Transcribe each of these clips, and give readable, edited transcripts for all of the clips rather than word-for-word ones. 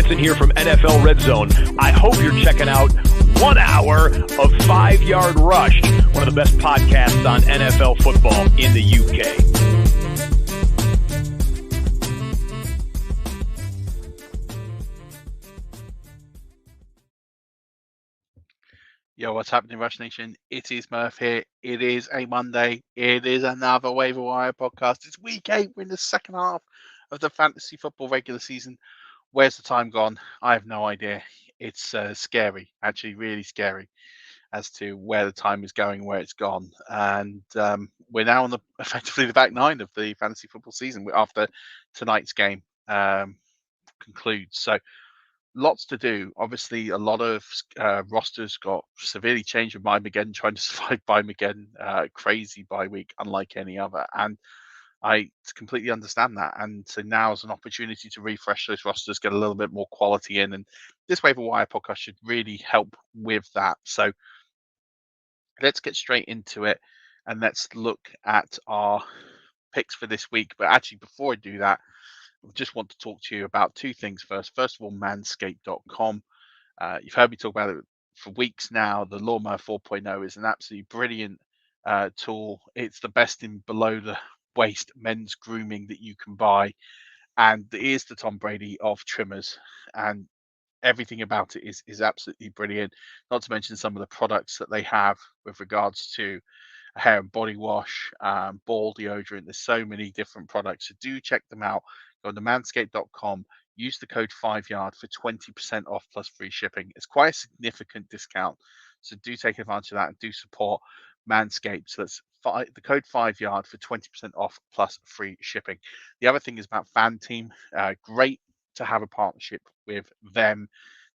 Hansen here from NFL Red Zone. I hope you're checking out 1 hour of 5-Yard Rush, one of the best podcasts on NFL football in the UK. Yo, what's happening, Rush Nation? It is Murph here. It is a Monday. It is another Waiver Wire podcast. It's week 8. We're in the second half of the fantasy football regular season. Where's the time gone? I have no idea. It's scary, actually really scary, as to where the time is going, where it's gone. And we're now on effectively the back nine of the fantasy football season after tonight's game concludes. So lots to do. Obviously, a lot of rosters got severely changed with Bye-Mageddon, trying to survive Bye-Mageddon. Crazy bye week, unlike any other. And I completely understand that. And so now is an opportunity to refresh those rosters, get a little bit more quality in. And this Waiver Wire podcast should really help with that. So let's get straight into it and let's look at our picks for this week. But actually, before I do that, I just want to talk to you about two things first. First of all, manscaped.com. You've heard me talk about it for weeks now. The Lawnmower 4.0 is an absolutely brilliant tool. It's the best in below the waist men's grooming that you can buy. And it is the Tom Brady of trimmers. And everything about it is absolutely brilliant. Not to mention some of the products that they have with regards to hair and body wash, ball deodorant. There's so many different products. So do check them out. Go to manscaped.com. Use the code 5Yard for 20% off plus free shipping. It's quite a significant discount. So do take advantage of that and do support Manscaped. So that's the code 5Yard for 20% off plus free shipping. The other thing is about Fan Team. Great to have a partnership with them.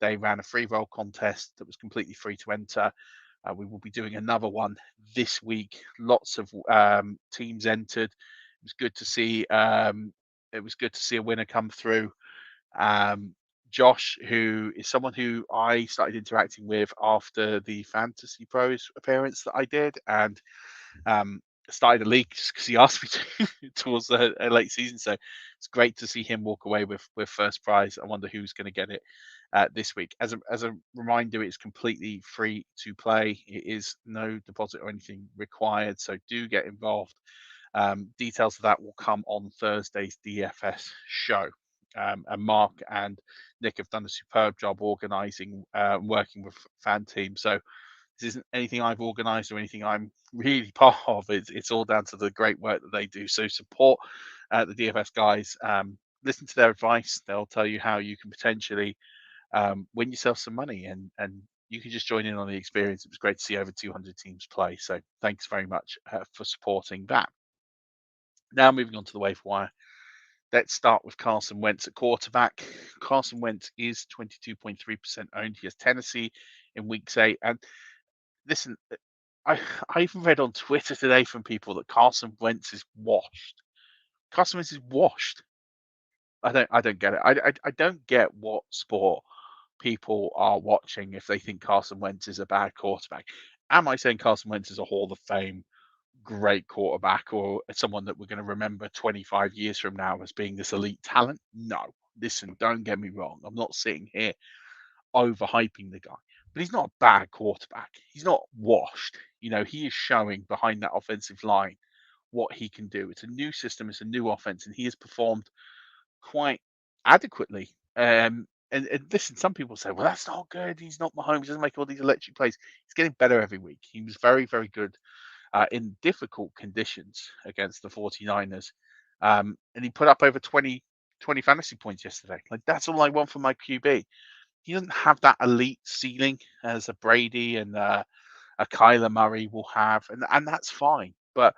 They ran a free roll contest that was completely free to enter. We will be doing another one this week. Lots of teams entered. It was good to see. It was good to see a winner come through. Josh, who is someone who I started interacting with after the Fantasy Pros appearance that I did, and started a league just because he asked me to towards a late season. So it's great to see him walk away with first prize. I wonder who's going to get it this week. As a reminder, it's completely free to play. It is no deposit or anything required. So do get involved. Details of that will come on Thursday's DFS show. And Mark and Nick have done a superb job organising, working with Fan Team. So this isn't anything I've organised or anything I'm really part of. It's all down to the great work that they do. So support the DFS guys. Listen to their advice. They'll tell you how you can potentially win yourself some money, and you can just join in on the experience. It was great to see over 200 teams play. So thanks very much for supporting that. Now moving on to the waiver wire. Let's start with Carson Wentz at quarterback. Carson Wentz is 22.3% owned. He has Tennessee in week 8. And listen, I even read on Twitter today from people that Carson Wentz is washed. Carson Wentz is washed. I don't get it. I don't get what sport people are watching if they think Carson Wentz is a bad quarterback. Am I saying Carson Wentz is a Hall of Fame great quarterback or someone that we're going to remember 25 years from now as being this elite talent? No. Listen, don't get me wrong. I'm not sitting here overhyping the guy, but he's not a bad quarterback. He's not washed. He is showing behind that offensive line what he can do. It's a new system, it's a new offense, and he has performed quite adequately. And listen, some people say, well, that's not good. He's not Mahomes. He doesn't make all these electric plays. He's getting better every week. He was very, very good in difficult conditions against the 49ers. And he put up over 20 fantasy points yesterday. Like, that's all I want from my QB. He doesn't have that elite ceiling as a Brady and a Kyler Murray will have, and that's fine. But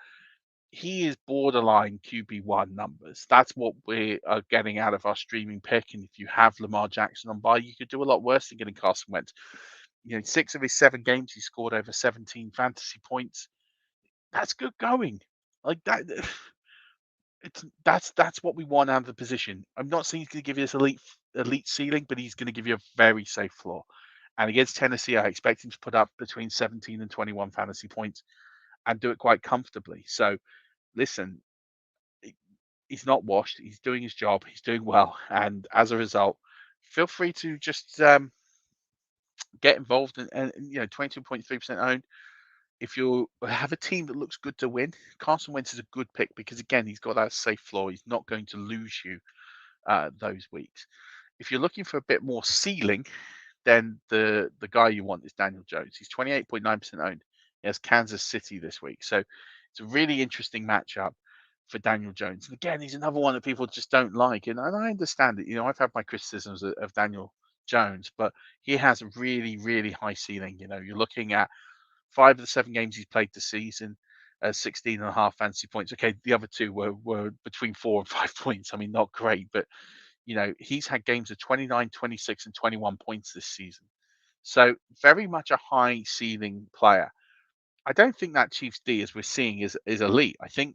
he is borderline QB1 numbers. That's what we are getting out of our streaming pick. And if you have Lamar Jackson on bye, you could do a lot worse than getting Carson Wentz. 6 of his 7 games, he scored over 17 fantasy points. That's good going. Like that. That's what we want out of the position. I'm not saying he's going to give you this elite ceiling, but he's going to give you a very safe floor. And against Tennessee, I expect him to put up between 17 and 21 fantasy points and do it quite comfortably. So, listen, he's not washed. He's doing his job. He's doing well. And as a result, feel free to just get involved. And 22.3% owned. If you have a team that looks good to win, Carson Wentz is a good pick because again, he's got that safe floor. He's not going to lose you those weeks. If you're looking for a bit more ceiling, then the guy you want is Daniel Jones. He's 28.9% owned. He has Kansas City this week, so it's a really interesting matchup for Daniel Jones. And again, he's another one that people just don't like, and I understand it. I've had my criticisms of Daniel Jones, but he has a really, really high ceiling. You're looking at 5 of the 7 games he's played this season, 16.5 fantasy points. Okay, the other two were between 4 and 5 points. I mean, not great, but he's had games of 29, 26, and 21 points this season. So very much a high ceiling player. I don't think that Chiefs D, as we're seeing, is elite. I think,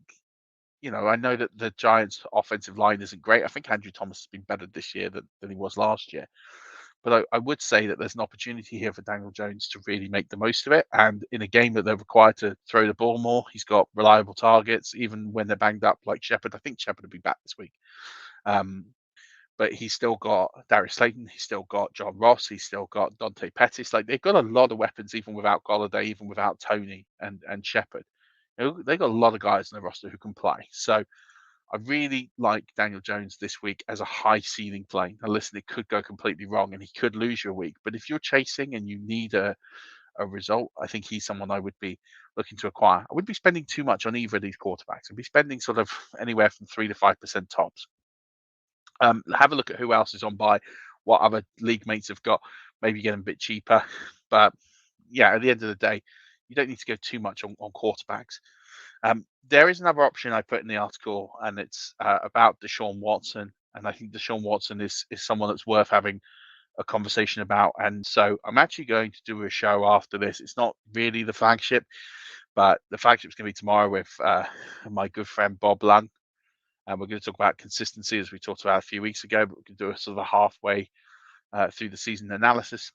I know that the Giants' offensive line isn't great. I think Andrew Thomas has been better this year than he was last year. But I would say that there's an opportunity here for Daniel Jones to really make the most of it. And in a game that they're required to throw the ball more, he's got reliable targets, even when they're banged up like Shepard. I think Shepard will be back this week. But he's still got Darius Slayton, he's still got John Ross, he's still got Dante Pettis. Like, they've got a lot of weapons, even without Golladay, even without Tony and Shepard. They've got a lot of guys in the roster who can play. So I really like Daniel Jones this week as a high ceiling play. Now, listen, it could go completely wrong and he could lose you a week. But if you're chasing and you need a result, I think he's someone I would be looking to acquire. I wouldn't be spending too much on either of these quarterbacks. I'd be spending sort of anywhere from 3 to 5% tops. Have a look at who else is on buy, what other league mates have got, maybe get them a bit cheaper. But yeah, at the end of the day, you don't need to go too much on quarterbacks. There is another option I put in the article, and it's about Deshaun Watson. And I think Deshaun Watson is someone that's worth having a conversation about. And so I'm actually going to do a show after this. It's not really the flagship, but the flagship's going to be tomorrow with my good friend Bob Lund. And we're going to talk about consistency, as we talked about a few weeks ago, but we can do a sort of a halfway through the season analysis.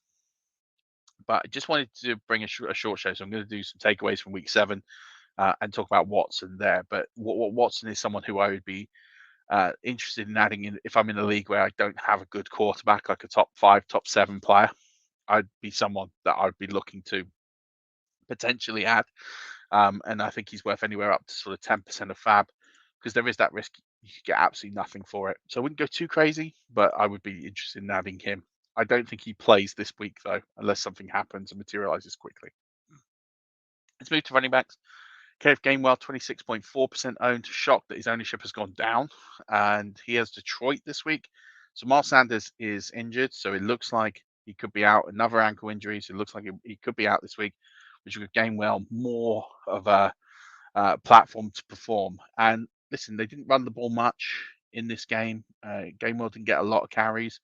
But I just wanted to bring a short show. So I'm going to do some takeaways from week 7 and talk about Watson there. But Watson is someone who I would be interested in adding in if I'm in a league where I don't have a good quarterback, like a top 5, top 7 player. I'd be someone that I'd be looking to potentially add. And I think he's worth anywhere up to sort of 10% of fab, because there is that risk you could get absolutely nothing for it. So I wouldn't go too crazy, but I would be interested in adding him. I don't think he plays this week, though, unless something happens and materializes quickly. Let's move to running backs. Kenneth Gainwell, 26.4% owned. Shocked that his ownership has gone down. And he has Detroit this week. So Miles Sanders is injured. So it looks like he could be out. Another ankle injury. So it looks like he could be out this week, which would give Gainwell more of a platform to perform. And listen, they didn't run the ball much in this game. Gainwell didn't get a lot of carries,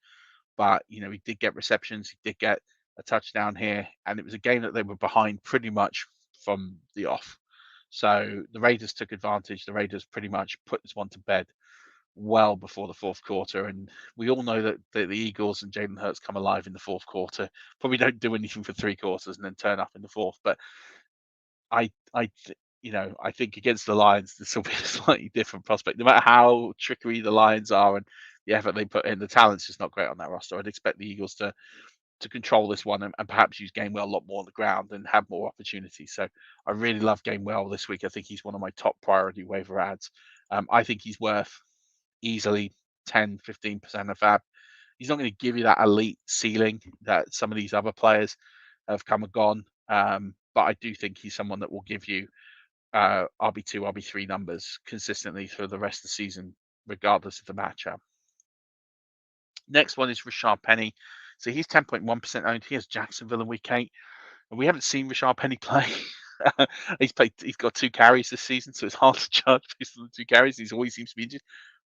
but he did get receptions. He did get a touchdown here, and it was a game that they were behind pretty much from the off. So the Raiders took advantage. The Raiders pretty much put this one to bed well before the fourth quarter. And we all know that the Eagles and Jalen Hurts come alive in the fourth quarter. Probably don't do anything for 3 quarters and then turn up in the fourth. But I think against the Lions, this will be a slightly different prospect. No matter how trickery the Lions are and the effort they put in, the talent's just not great on that roster. I'd expect the Eagles to control this one and perhaps use Gainwell a lot more on the ground and have more opportunities. So I really love Gainwell this week. I think he's one of my top priority waiver ads. I think he's worth easily 10, 15% of fab. He's not going to give you that elite ceiling that some of these other players have come and gone. But I do think he's someone that will give you RB2, RB3 numbers consistently for the rest of the season, regardless of the matchup. Next one is Rashard Penny. So he's 10.1% owned. He has Jacksonville in week 8. And we haven't seen Rashard Penny play. He's got 2 carries this season, so it's hard to judge based on the 2 carries. He always seems to be injured.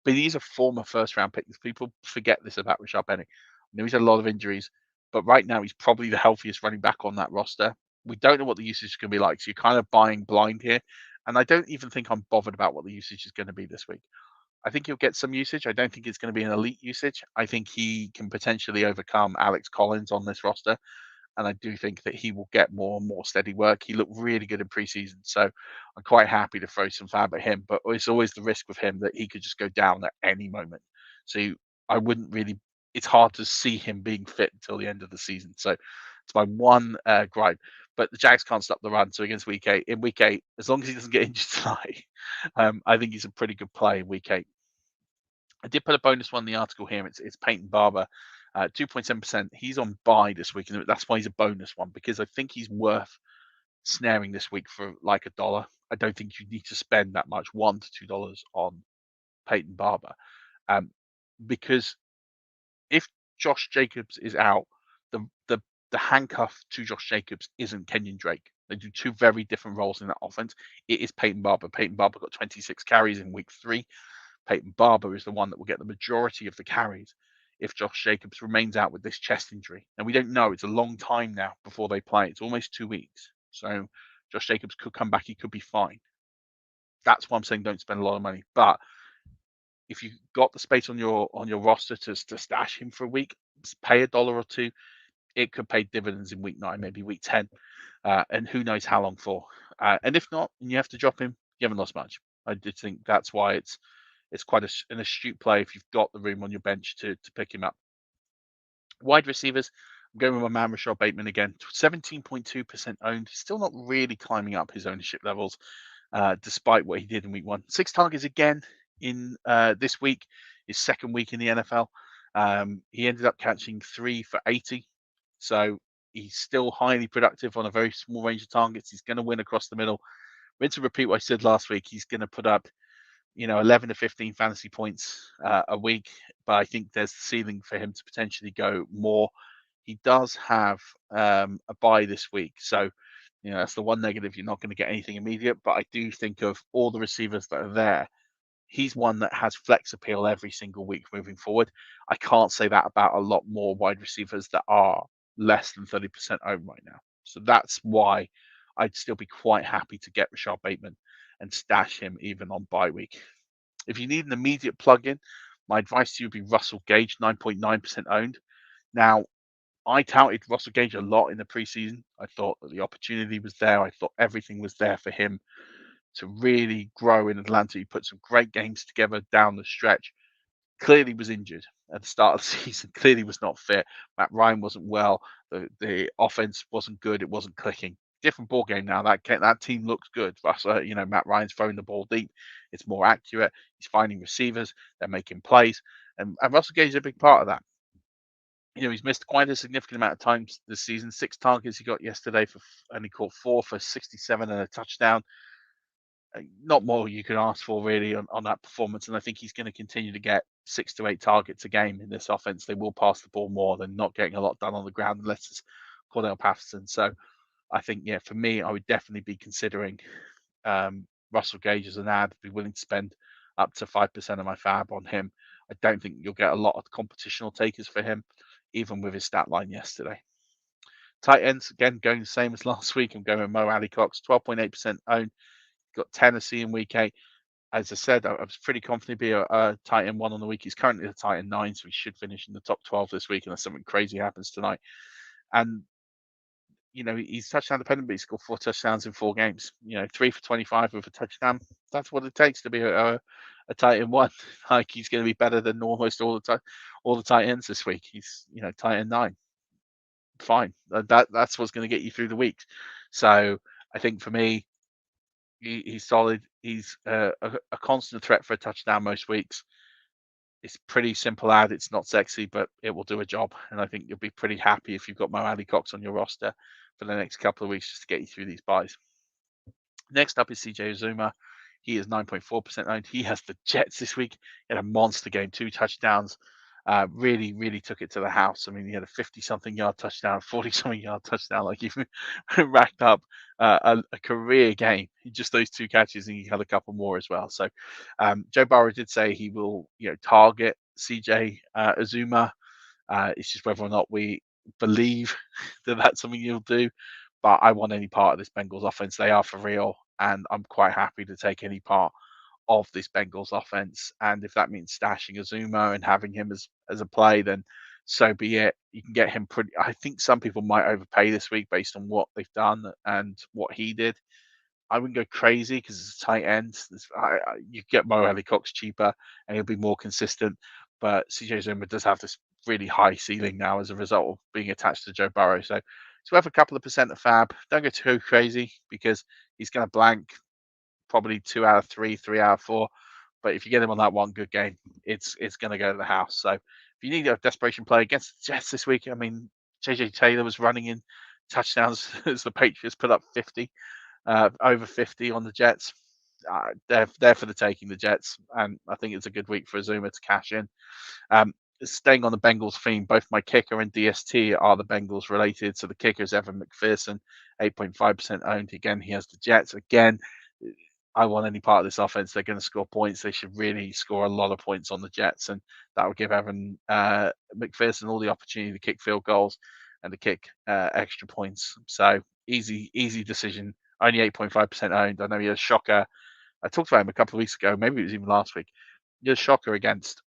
But he's a former first-round pick. People forget this about Rashard Penny. I know he's had a lot of injuries, but right now he's probably the healthiest running back on that roster. We don't know what the usage is going to be like, so you're kind of buying blind here. And I don't even think I'm bothered about what the usage is going to be this week. I think he'll get some usage. I don't think it's going to be an elite usage. I think he can potentially overcome Alex Collins on this roster. And I do think that he will get more and more steady work. He looked really good in preseason, so I'm quite happy to throw some fab at him. But it's always the risk with him that he could just go down at any moment. So I wouldn't really it's hard to see him being fit until the end of the season. So it's my one gripe. But the Jags can't stop the run. So against week eight, as long as he doesn't get injured tonight, I think he's a pretty good play in week eight. I did put a bonus one in the article here. It's Peyton Barber, 2.7%. He's on buy this week, and that's why he's a bonus one, because I think he's worth snaring this week for like $1. I don't think you need to spend that much, $1 to $2 on Peyton Barber, um, because if Josh Jacobs is out, the the the handcuff to Josh Jacobs isn't Kenyon Drake. They do two very different roles in that offense. It is Peyton Barber. Peyton Barber got 26 carries in week 3. Peyton Barber is the one that will get the majority of the carries if Josh Jacobs remains out with this chest injury. And we don't know. It's a long time now before they play. It's almost 2 weeks. So Josh Jacobs could come back. He could be fine. That's why I'm saying don't spend a lot of money. But if you've got the space on your roster to stash him for a week, pay $1 or $2. It could pay dividends in week 9, maybe week 10, and who knows how long for. And if not, and you have to drop him, you haven't lost much. I did think that's why it's quite an astute play if you've got the room on your bench to pick him up. Wide receivers, I'm going with my man Rashad Bateman again. 17.2% owned. Still not really climbing up his ownership levels, despite what he did in week 1. 6 targets again in this week, his second week in the NFL. He ended up catching 3 for 80. So he's still highly productive on a very small range of targets. He's going to win across the middle. I'm going to repeat what I said last week. He's going to put up 11 to 15 fantasy points a week, but I think there's the ceiling for him to potentially go more. He does have a bye this week, so that's the one negative. You're not going to get anything immediate, but I do think of all the receivers that are there, he's one that has flex appeal every single week moving forward. I can't say that about a lot more wide receivers that are less than 30% owned right now. So that's why I'd still be quite happy to get Rashad Bateman and stash him even on bye week. If you need an immediate plug-in, my advice to you would be Russell Gage, 9.9% owned. Now, I touted Russell Gage a lot in the preseason. I thought that the opportunity was there. I thought everything was there for him to really grow in Atlanta. He put some great games together down the stretch. Clearly was injured at the start of the season. Clearly was not fit. Matt Ryan wasn't well. The offense wasn't good. It wasn't clicking. Different ball game now. That team looks good. Russell, Matt Ryan's throwing the ball deep. It's more accurate. He's finding receivers. They're making plays, and Russell Gage is a big part of that. He's missed quite a significant amount of times this season. 6 targets he got yesterday and he caught 4 for 67 and a touchdown. Not more you could ask for really on that performance, and I think he's going to continue to get 6 to 8 targets a game in this offense. They will pass the ball more than not getting a lot done on the ground unless it's Cordell Patterson. So I think, for me, I would definitely be considering Russell Gage as an ad. Be willing to spend up to 5% of my fab on him. I don't think you'll get a lot of competitional takers for him, even with his stat line yesterday. Tight ends, again, going the same as last week. I'm going with Mo Alley-Cox, 12.8% owned. Got Tennessee in week 8. As I said, I was pretty confident he'd be a tight end 1 on the week. He's currently a tight end 9, so he should finish in the top 12 this week unless something crazy happens tonight. And, he's touchdown dependent, but he scored 4 touchdowns in 4 games. 3 for 25 with a touchdown. That's what it takes to be a tight end 1. Like, he's going to be better than almost all the tight ends this week. He's, tight end 9. Fine. That's what's going to get you through the week. So I think for me, he's solid. He's a constant threat for a touchdown most weeks. It's pretty simple ad. It's not sexy, but it will do a job. And I think you'll be pretty happy if you've got Mo Alley-Cox on your roster for the next couple of weeks just to get you through these buys. Next up is CJ Uzomah. He is 9.4% owned. He has the Jets this week. He had a monster game, 2 touchdowns. Really, really took it to the house. I mean, he had a 50-something yard touchdown, 40-something yard touchdown. Like, he racked up a career game. Just those 2 catches, and he had a couple more as well. So Joe Burrow did say he will, target CJ Uzomah. It's just whether or not we believe that that's something he'll do. But I want any part of this Bengals offense. They are for real, and I'm quite happy to take any part of this Bengals offense. And if that means stashing Uzomah and having him as a play, then so be it. You can get him pretty. I think some people might overpay this week based on what they've done and what he did. I wouldn't go crazy because it's a tight end. You get Mo Alley-Cox cheaper and he'll be more consistent. But CJ Uzomah does have this really high ceiling now as a result of being attached to Joe Burrow. So it's worth a couple of percent of fab. Don't go too crazy because he's going to blank probably 2 out of 3, 3 out of 4. But if you get him on that one good game, it's going to go to the house. So if you need a desperation play against the Jets this week, I mean, JJ Taylor was running in touchdowns as the Patriots put up 50, over 50 on the Jets. They're for the taking, the Jets, and I think it's a good week for Azuma to cash in. Staying on the Bengals theme, both my kicker and DST are the Bengals related. So the kicker is Evan McPherson, 8.5% owned. Again, he has the Jets. Again, I want any part of this offense. They're going to score points. They should really score a lot of points on the Jets, and that will give Evan McPherson all the opportunity to kick field goals and to kick extra points. So easy decision. Only 8.5% owned. I know he had a shocker. I talked about him a couple of weeks ago. Maybe it was even last week. He had a shocker against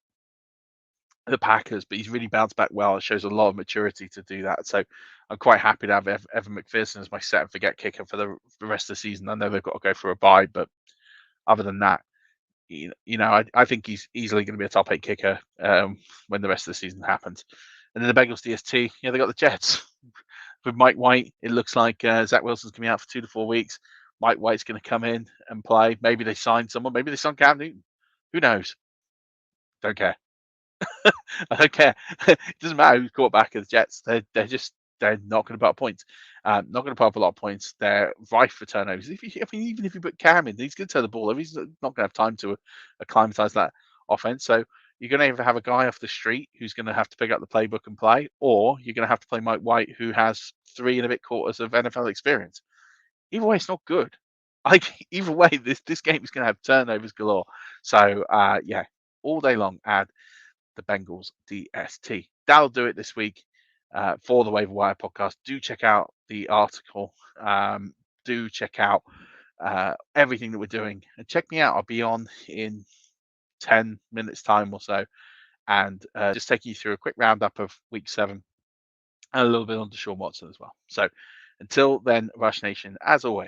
the Packers, but he's really bounced back well. It shows a lot of maturity to do that. So I'm quite happy to have Evan McPherson as my set and forget kicker for the rest of the season. I know they've got to go for a bye, but other than that, I think he's easily going to be a top 8 kicker when the rest of the season happens. And then the Bengals DST, they got the Jets. With Mike White, it looks like Zach Wilson's going to be out for 2 to 4 weeks. Mike White's going to come in and play. Maybe they sign someone. Maybe they sign Cam Newton. Who knows? Don't care. I don't care. It doesn't matter who's quarterback of the Jets. They're not going to put up points. Not going to put up a lot of points. They're rife for turnovers. Even if you put Cam in, he's going to turn the ball over. He's not going to have time to acclimatize that offense. So you're going to either have a guy off the street who's going to have to pick up the playbook and play, or you're going to have to play Mike White, who has 3 and a bit quarters of NFL experience. Either way, it's not good. Either way, this game is going to have turnovers galore. So all day long, add the Bengals DST. That'll do it this week for the Waiver Wire podcast. Do check out the article. Do check out everything that we're doing. And check me out. I'll be on in 10 minutes time or so. And just taking you through a quick roundup of week 7 and a little bit on Deshaun Watson as well. So until then, Rush Nation, as always,